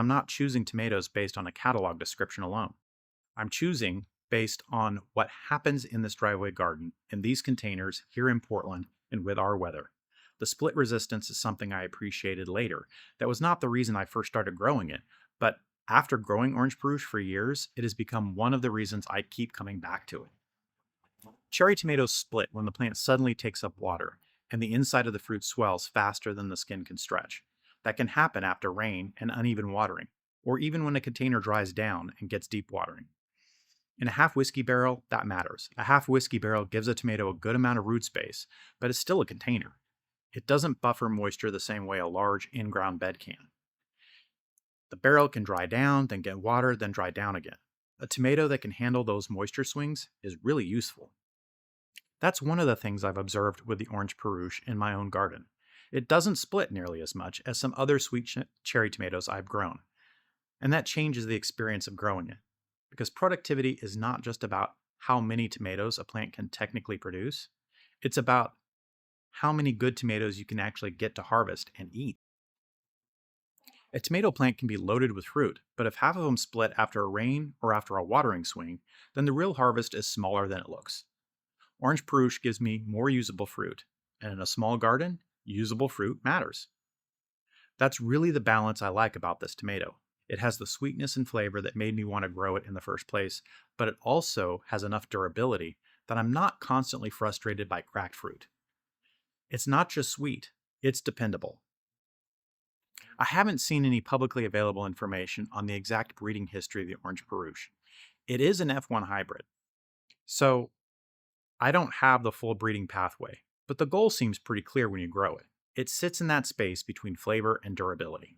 I'm not choosing tomatoes based on a catalog description alone. I'm choosing based on what happens in this driveway garden in these containers here in Portland and with our weather. The split resistance is something I appreciated later. That was not the reason I first started growing it, but after growing Orange Paruche for years, it has become one of the reasons I keep coming back to it. Cherry tomatoes split when the plant suddenly takes up water and the inside of the fruit swells faster than the skin can stretch. That can happen after rain and uneven watering, or even when a container dries down and gets deep watering. In a half whiskey barrel, that matters. A half whiskey barrel gives a tomato a good amount of root space, but it's still a container. It doesn't buffer moisture the same way a large in-ground bed can. The barrel can dry down, then get water, then dry down again. A tomato that can handle those moisture swings is really useful. That's one of the things I've observed with the Orange Paruche in my own garden. It doesn't split nearly as much as some other sweet cherry tomatoes I've grown, and that changes the experience of growing it. Because productivity is not just about how many tomatoes a plant can technically produce, it's about how many good tomatoes you can actually get to harvest and eat. A tomato plant can be loaded with fruit, but if half of them split after a rain or after a watering swing, then the real harvest is smaller than it looks. Orange Peruche gives me more usable fruit, and in a small garden, usable fruit matters. That's really the balance I like about this tomato. It has the sweetness and flavor that made me want to grow it in the first place, but it also has enough durability that I'm not constantly frustrated by cracked fruit. It's not just sweet, it's dependable. I haven't seen any publicly available information on the exact breeding history of the Orange Peruche. It is an F1 hybrid, so I don't have the full breeding pathway, but the goal seems pretty clear when you grow it. It sits in that space between flavor and durability.